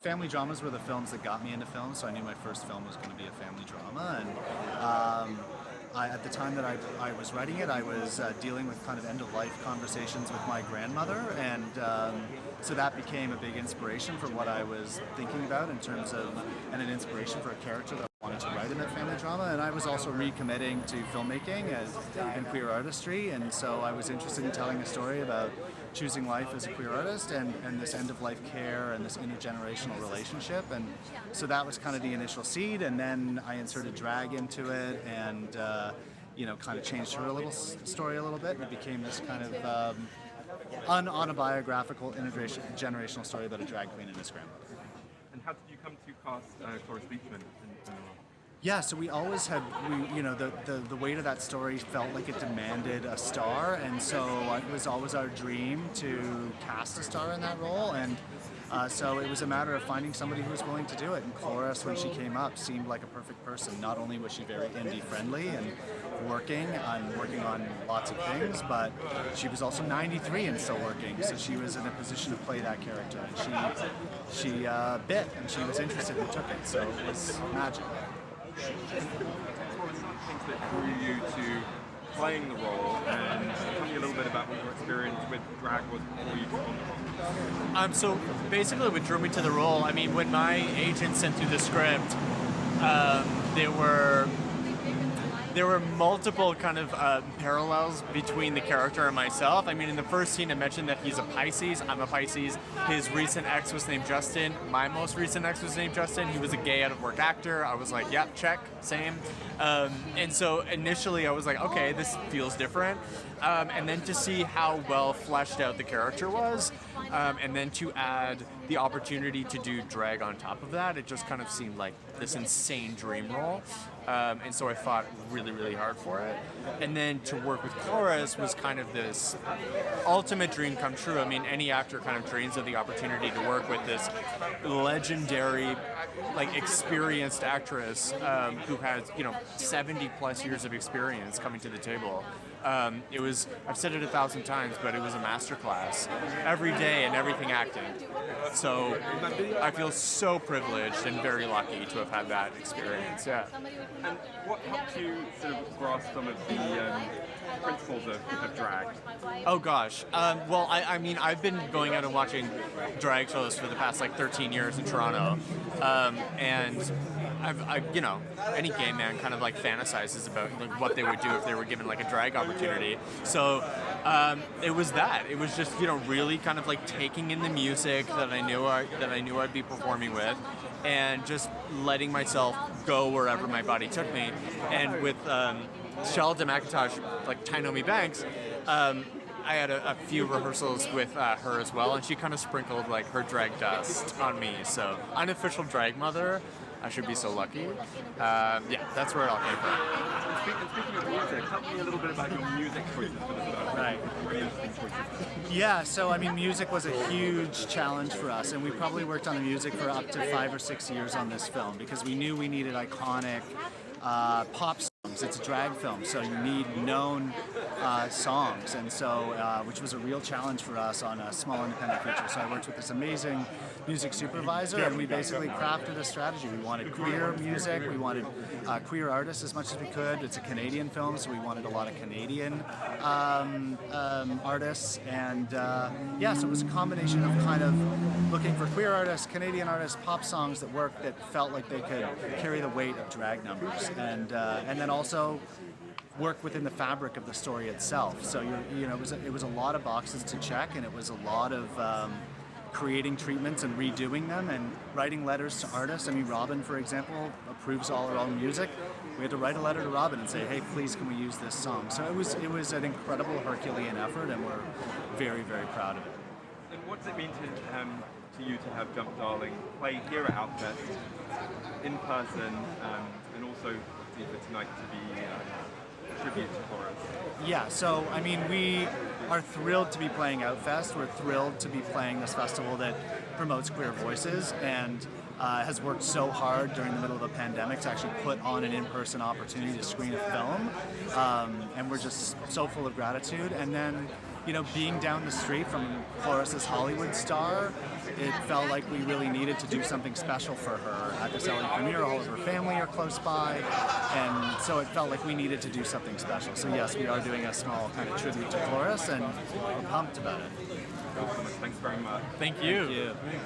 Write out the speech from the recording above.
Family dramas were the films that got me into film, so I knew my first film was going to be a family drama. And at the time that I was writing it, I was dealing with kind of end-of-life conversations with my grandmother, and so that became a big inspiration for what I was thinking about in terms of, and an inspiration for a character that I wanted to write in that family drama. And I was also recommitting to filmmaking and queer artistry, and so I was interested in telling a story about choosing life as a queer artist and this end-of-life care and this intergenerational relationship. And so that was kind of the initial seed, and then I inserted drag into it and kind of changed her story a little bit, and it became this kind of unautobiographical intergenerational story about a drag queen and his grandmother. And how did you come to cast Cloris Leachman in the role? Yeah, so we always had, the weight of that story felt like it demanded a star, and so it was always our dream to cast a star in that role, and so it was a matter of finding somebody who was willing to do it. And Cloris, when she came up, seemed like a perfect person. Not only was she very indie friendly and working on lots of things, but she was also 93 and still working, so she was in a position to play that character, and she bit, and she was interested and took it, so it was magic. What were some things that drew you to playing the role, and tell me a little bit about what your experience with drag was before you took on? So basically what drew me to the role, I mean, when my agent sent through the script, there were multiple kind of parallels between the character and myself. I mean, in the first scene, I mentioned that he's a Pisces. I'm a Pisces. His recent ex was named Justin. My most recent ex was named Justin. He was a gay out-of-work actor. I was like, yep, check, same. And so initially, I was like, okay, this feels different. And then to see how well fleshed out the character was, and then to add the opportunity to do drag on top of that, it just kind of seemed like this insane dream role. And so I fought really, really hard for it. And then to work with Cloris was kind of this ultimate dream come true. I mean, any actor kind of dreams of the opportunity to work with this legendary, experienced actress who has, 70 plus years of experience coming to the table. It was, I've said it 1,000 times, but it was a masterclass every day and everything acting. So I feel so privileged and very lucky to have had that experience, yeah. And what helped you sort of grasp some of the principles of drag? Oh gosh, well I mean I've been going out and watching drag shows for the past 13 years in Toronto, and any gay man kind of fantasizes about what they would do if they were given a drag opportunity. So it was that. It was just really kind of taking in the music that I knew I'd be performing with, and just letting myself go wherever my body took me. And with Sheldon McIntosh, Tynomi Banks, I had a few rehearsals with her as well, and she kind of sprinkled her drag dust on me. So unofficial drag mother. I should be so lucky. Yeah, that's where it all came from. Speaking of music, tell me a little bit about your music choices for this film. Right. Really interesting choices. Yeah, so I mean, music was a huge challenge for us, and we probably worked on the music for up to 5 or 6 years on this film, because we knew we needed iconic pop songs. It's a drag film, so you need known songs, and so which was a real challenge for us on a small independent feature. So I worked with this amazing music supervisor, and we basically crafted a strategy. We wanted queer music, we wanted queer artists as much as we could. It's a Canadian film, so we wanted a lot of Canadian artists, and yeah, so it was a combination of kind of looking for queer artists, Canadian artists, pop songs that worked, that felt like they could carry the weight of drag numbers, and then also work within the fabric of the story itself. So it was a lot of boxes to check, and it was a lot of creating treatments and redoing them and writing letters to artists. I mean, Robin, for example, approves all her own music. We had to write a letter to Robin and say, hey, please, can we use this song? So it was an incredible Herculean effort, and we're very, very proud of it. And what does it mean to you to have Jump Darling play here at Outfest in person, and also for tonight to be a tribute to Cloris? Yeah, so I mean, we are thrilled to be playing Outfest. We're thrilled to be playing this festival that promotes queer voices and has worked so hard during the middle of a pandemic to actually put on an in-person opportunity to screen a film. And we're just so full of gratitude. And then, being down the street from Cloris's Hollywood star it felt like we really needed to do something special for her at this LA premiere. All of her family are close by, and so it felt like we needed to do something special. So yes, we are doing a small kind of tribute to Cloris, and we're pumped about it. Thanks very much. Thank you. Thank you.